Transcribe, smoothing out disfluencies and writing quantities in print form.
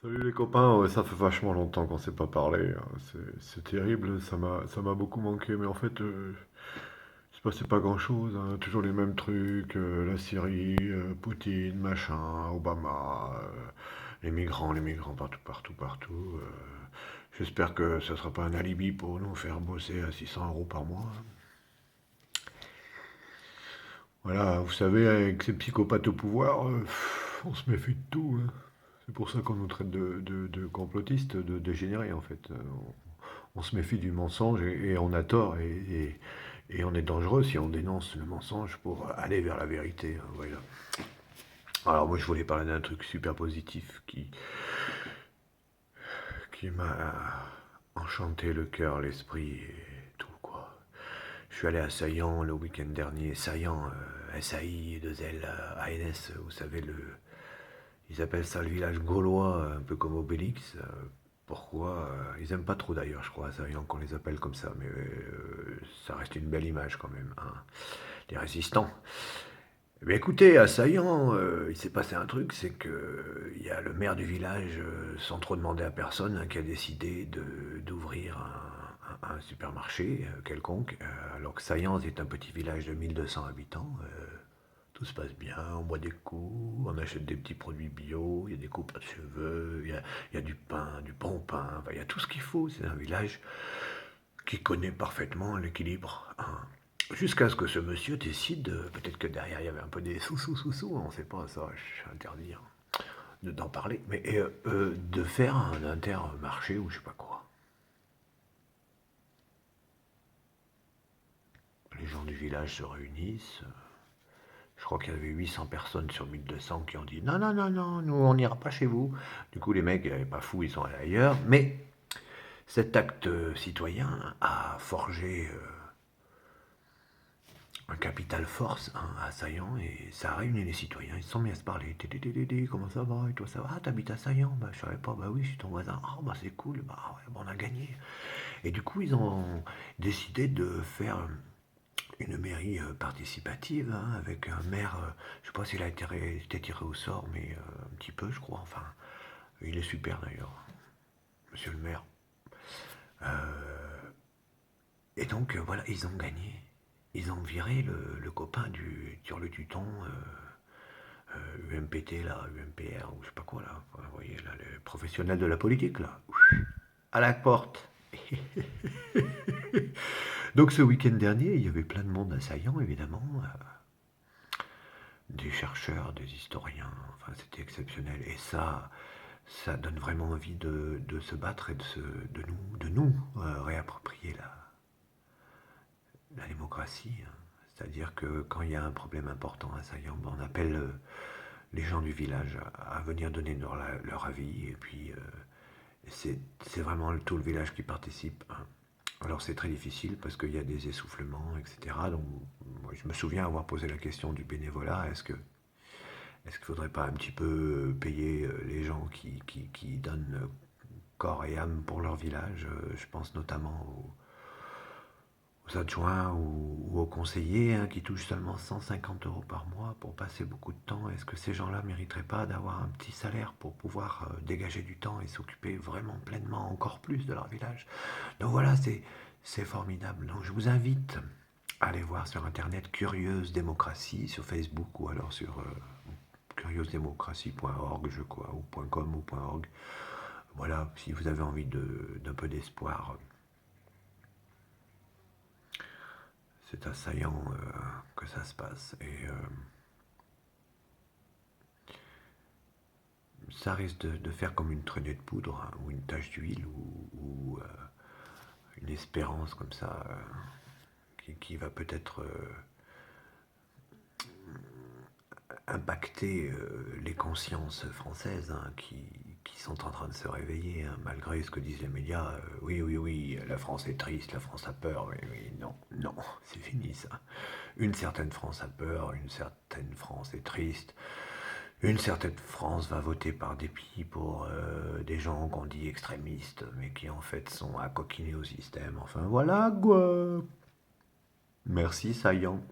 Salut les copains, ouais, ça fait vachement longtemps qu'on s'est pas parlé, hein. C'est terrible, ça m'a beaucoup manqué, mais en fait, il se passait pas grand-chose, hein. Toujours les mêmes trucs, la Syrie, Poutine, machin, Obama, les migrants partout, partout, partout. J'espère que ça sera pas un alibi pour nous faire bosser à 600 euros par mois, hein. Voilà, vous savez, avec ces psychopathes au pouvoir, on se méfie de tout, hein. C'est pour ça qu'on nous traite de complotistes, de dégénérés en fait. On se méfie du mensonge et on a tort et on est dangereux si on dénonce le mensonge pour aller vers la vérité, hein, voilà. Alors moi je voulais parler d'un truc super positif qui m'a enchanté le cœur, l'esprit et tout quoi. Je suis allé à Saillant le week-end dernier. Saillant, S-A-I-2-L-A-N-S, vous savez, ils appellent ça le village gaulois, un peu comme Obélix. Pourquoi? Ils aiment pas trop d'ailleurs, je crois, à Saillant qu'on les appelle comme ça, mais ça reste une belle image quand même, hein. Les résistants. Eh bien, écoutez, à Saillant, il s'est passé un truc, c'est que il y a le maire du village, sans trop demander à personne, hein, qui a décidé d'ouvrir un supermarché quelconque, alors que Saillant est un petit village de 1200 habitants. Tout se passe bien, on boit des coups, on achète des petits produits bio, il y a des coupes de cheveux, il y a du pain, du bon pain, enfin, il y a tout ce qu'il faut. C'est un village qui connaît parfaitement l'équilibre, hein. Jusqu'à ce que ce monsieur décide, peut-être que derrière il y avait un peu des sous-sous-sous-sous, on ne sait pas ça, je suis interdit, hein, d'en parler, mais de faire un intermarché ou je sais pas quoi. Les gens du village se réunissent. Je crois qu'il y avait 800 personnes sur 1200 qui ont dit non, non, non, non, nous on n'ira pas chez vous. Du coup, les mecs, pas fous, ils sont allés ailleurs. Mais cet acte citoyen a forgé un capital force, hein, assaillant et ça a réuni les citoyens. Ils se sont mis à se parler. Tétététété, comment ça va? Et toi, ça va? Ah, t'habites à Saillant? Bah, je savais pas. Bah oui, je suis ton voisin. Ah, bah c'est cool. Bah ouais, bah, on a gagné. Et du coup, ils ont décidé de faire une mairie participative, hein, avec un maire. Je sais pas s'il a été tiré au sort, mais un petit peu, je crois. Enfin, il est super d'ailleurs, monsieur le maire. Et donc, voilà, ils ont gagné. Ils ont viré le copain du Turle-Tuton, UMPT, là, UMPR, ou je sais pas quoi, là. Vous voyez, là, les professionnels de la politique, là. À la porte. Donc, ce week-end dernier, il y avait plein de monde assaillant, évidemment. Des chercheurs, des historiens. Enfin, c'était exceptionnel. Et ça donne vraiment envie de se battre et de nous réapproprier la démocratie, hein. C'est-à-dire que quand il y a un problème important à Saillant, ben, on appelle les gens du village à venir donner leur avis. Et puis, c'est vraiment tout le village qui participe, hein. Alors c'est très difficile parce qu'il y a des essoufflements, etc. Donc moi, je me souviens avoir posé la question du bénévolat. Est-ce qu'il ne faudrait pas un petit peu payer les gens qui donnent corps et âme pour leur village? Je pense notamment aux adjoints ou aux conseillers, hein, qui touchent seulement 150 euros par mois pour passer beaucoup de temps. Est-ce que ces gens-là ne mériteraient pas d'avoir un petit salaire pour pouvoir dégager du temps et s'occuper vraiment pleinement encore plus de leur village? Donc voilà, c'est formidable. Donc je vous invite à aller voir sur Internet Curieuse Démocratie sur Facebook ou alors sur curieusedémocratie.org, je crois, ou .com ou .org. Voilà, si vous avez envie d'un peu d'espoir, c'est à Saillant que ça se passe. Et ça risque de faire comme une traînée de poudre, hein, ou une tache d'huile ou une espérance comme ça, qui va peut-être impacter les consciences françaises, hein, qui sont en train de se réveiller, hein, malgré ce que disent les médias. Oui, oui, oui, la France est triste, la France a peur. Oui, oui, non, non, c'est fini ça. Une certaine France a peur, une certaine France est triste. Une certaine France va voter par dépit pour des gens qu'on dit extrémistes, mais qui en fait sont à coquiner au système. Enfin voilà quoi. Merci, Saillant.